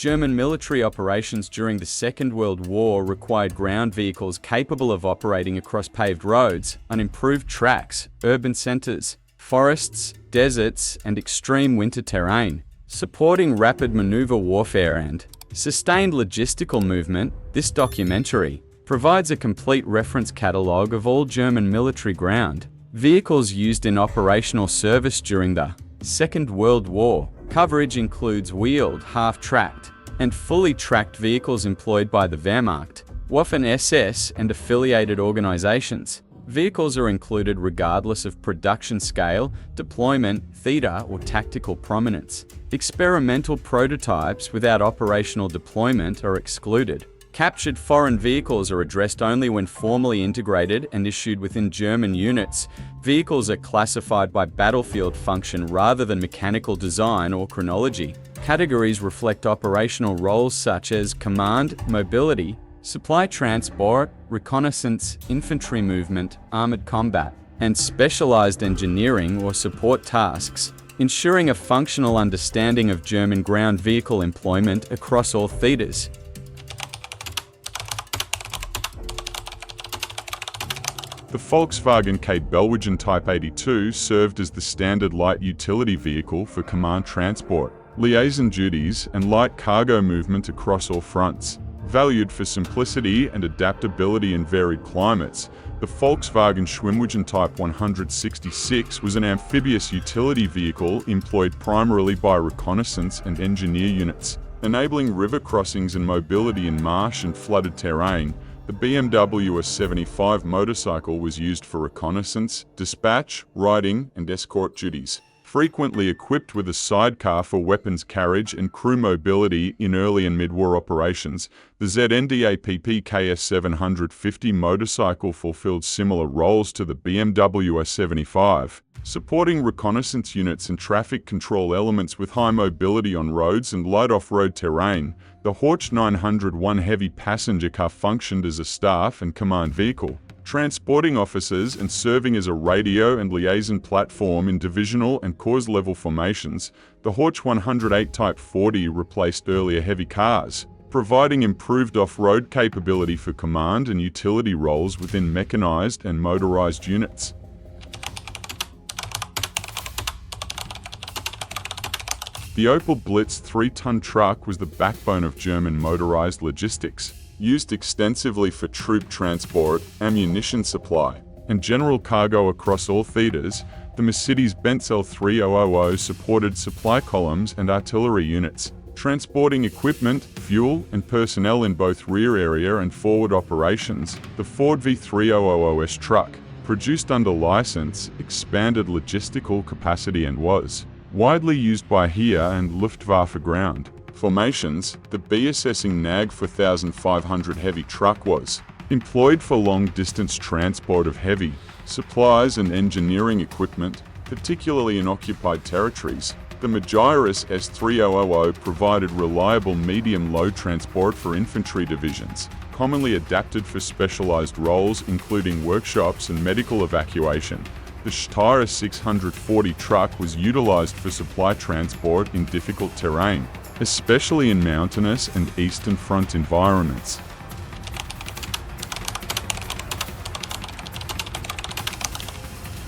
German military operations during the Second World War required ground vehicles capable of operating across paved roads, unimproved tracks, urban centers, forests, deserts, and extreme winter terrain. Supporting rapid maneuver warfare and sustained logistical movement, this documentary provides a complete reference catalogue of all German military ground vehicles used in operational service during the Second World War. Coverage includes wheeled, half-tracked, and fully tracked vehicles employed by the Wehrmacht, Waffen-SS, and affiliated organizations. Vehicles are included regardless of production scale, deployment, theater, or tactical prominence. Experimental prototypes without operational deployment are excluded. Captured foreign vehicles are addressed only when formally integrated and issued within German units. Vehicles are classified by battlefield function rather than mechanical design or chronology. Categories reflect operational roles such as command, mobility, supply transport, reconnaissance, infantry movement, armored combat, and specialized engineering or support tasks, ensuring a functional understanding of German ground vehicle employment across all theaters. The Volkswagen Cape Belgian Type 82 served as the standard light utility vehicle for command transport, liaison duties, and light cargo movement across all fronts. Valued for simplicity and adaptability in varied climates, the Volkswagen Schwimmwagen Type 166 was an amphibious utility vehicle employed primarily by reconnaissance and engineer units, enabling river crossings and mobility in marsh and flooded terrain. The WWII 75 motorcycle was used for reconnaissance, dispatch, riding, and escort duties. Frequently equipped with a sidecar for weapons carriage and crew mobility in early and mid-war operations, the ZNDAPP KS 750 motorcycle fulfilled similar roles to the WWII 75, supporting reconnaissance units and traffic control elements with high mobility on roads and light off-road terrain. The Horch 901 heavy passenger car functioned as a staff and command vehicle, transporting officers and serving as a radio and liaison platform in divisional and corps-level formations. The Horch 108 Type 40 replaced earlier heavy cars, providing improved off-road capability for command and utility roles within mechanized and motorized units. The Opel Blitz 3-ton truck was the backbone of German motorized logistics, used extensively for troop transport, ammunition supply, and general cargo across all theaters. The Mercedes-Benz L3000 supported supply columns and artillery units, transporting equipment, fuel, and personnel in both rear area and forward operations. The Ford V3000S truck, produced under license, expanded logistical capacity and was widely used by Heer and Luftwaffe ground formations. The BSSing NAG 4500 heavy truck was employed for long-distance transport of heavy supplies and engineering equipment, particularly in occupied territories. The Magirus S3000 provided reliable medium-load transport for infantry divisions, commonly adapted for specialized roles including workshops and medical evacuation. The Steyr 640 truck was utilized for supply transport in difficult terrain, especially in mountainous and Eastern Front environments.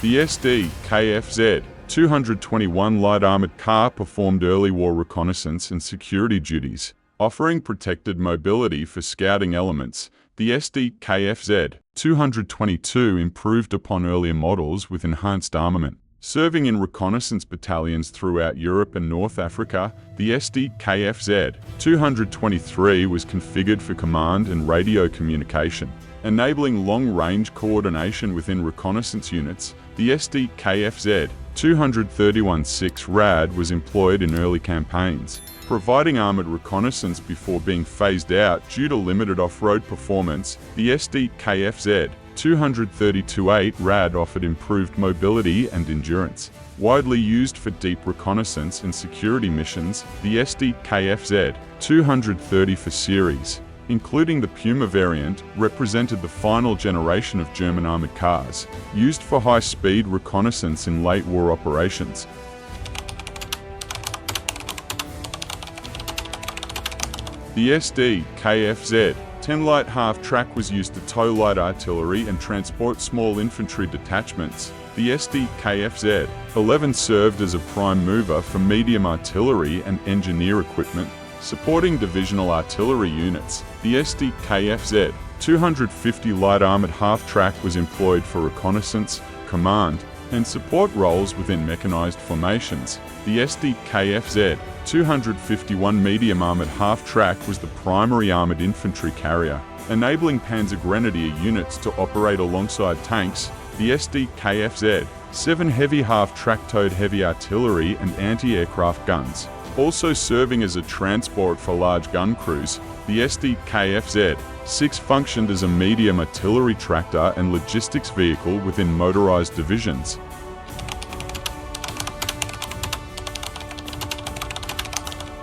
The SD KFZ 221 light armored car performed early war reconnaissance and security duties, offering protected mobility for scouting elements. The SD KFZ 222 improved upon earlier models with enhanced armament. Serving in reconnaissance battalions throughout Europe and North Africa, the SD KFZ 223 was configured for command and radio communication, enabling long-range coordination within reconnaissance units. The SD KFZ 231-6 RAD was employed in early campaigns, providing armored reconnaissance before being phased out due to limited off-road performance. The SD KFZ 232-8 RAD offered improved mobility and endurance. Widely used for deep reconnaissance and security missions, the SD KFZ 230 for series, including the Puma variant, represented the final generation of German armored cars, used for high-speed reconnaissance in late war operations. The SD-KFZ-10 light half-track was used to tow light artillery and transport small infantry detachments. The SD-KFZ-11 served as a prime mover for medium artillery and engineer equipment, supporting divisional artillery units. The SD-KFZ-250 light armored half-track was employed for reconnaissance, command, and support roles within mechanized formations. The SD-KFZ-251 medium armored half-track was the primary armored infantry carrier, enabling Panzer Grenadier units to operate alongside tanks. The SD-KFZ-7 heavy half-track towed heavy artillery and anti-aircraft guns, also serving as a transport for large gun crews. The SD-KFZ-6 functioned as a medium artillery tractor and logistics vehicle within motorized divisions.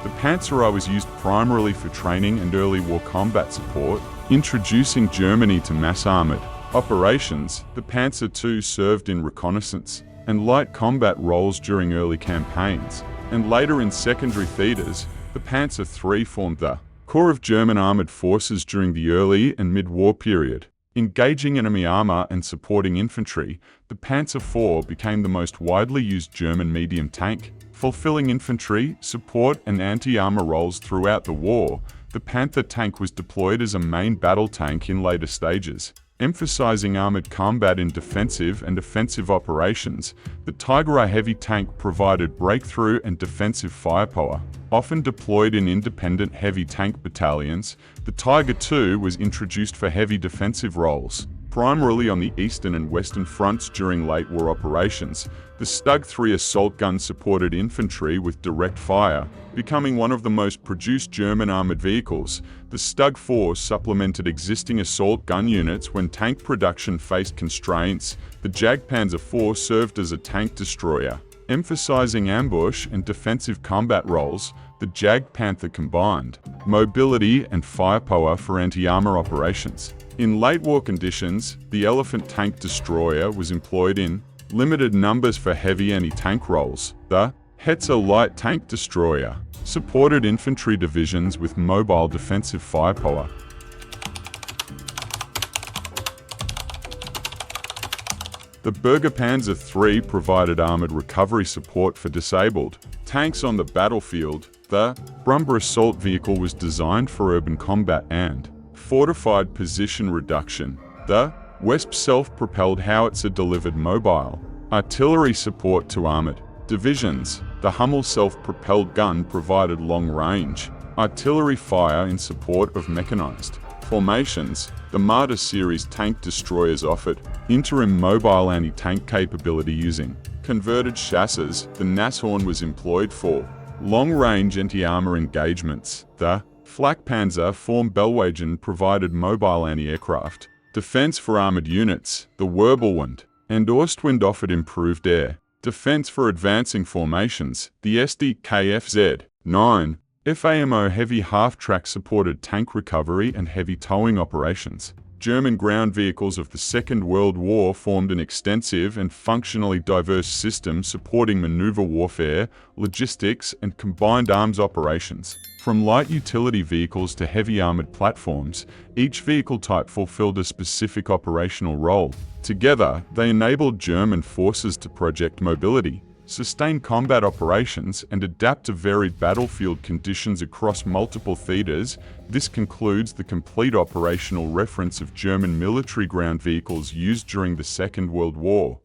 The Panzer I was used primarily for training and early war combat support, introducing Germany to mass-armored operations. The Panzer II served in reconnaissance and light combat roles during early campaigns, and later in secondary theaters. The Panzer III formed the core of German armored forces during the early and mid-war period. Engaging enemy armor and supporting infantry, the Panzer IV became the most widely used German medium tank, fulfilling infantry, support, and anti-armor roles throughout the war. The Panther tank was deployed as a main battle tank in later stages, emphasizing armored combat in defensive and offensive operations. The Tiger I heavy tank provided breakthrough and defensive firepower. Often deployed in independent heavy tank battalions, the Tiger II was introduced for heavy defensive roles, primarily on the eastern and western fronts during late war operations. The Stug 3 assault gun supported infantry with direct fire, becoming one of the most produced German armored vehicles. The Stug 4 supplemented existing assault gun units when tank production faced constraints. The Jagdpanzer IV served as a tank destroyer, emphasizing ambush and defensive combat roles. The Jagdpanther combined mobility and firepower for anti-armor operations. In late war conditions, the Elephant tank destroyer was employed in limited numbers for heavy anti-tank roles. The Hetzer light tank destroyer supported infantry divisions with mobile defensive firepower. The Panzer III provided armored recovery support for disabled tanks on the battlefield. The Brumber assault vehicle was designed for urban combat and fortified position reduction. The Wesp self-propelled howitzer delivered mobile artillery support to armored divisions. The Hummel self-propelled gun provided long-range artillery fire in support of mechanized formations. The Marder series tank destroyers offered interim mobile anti-tank capability using converted chassis. The Nashorn was employed for long-range anti-armor engagements. The Flakpanzer vom Bellwagen provided mobile anti-aircraft defense for armored units. The Wirbelwind and Ostwind offered improved air defense for advancing formations. The SD-KFZ-9 FAMO heavy half-track supported tank recovery and heavy towing operations. German ground vehicles of the Second World War formed an extensive and functionally diverse system supporting maneuver warfare, logistics, and combined arms operations. From light utility vehicles to heavy armored platforms, each vehicle type fulfilled a specific operational role. Together, they enabled German forces to project mobility, sustain combat operations, and adapt to varied battlefield conditions across multiple theaters. This concludes the complete operational reference of German military ground vehicles used during the Second World War.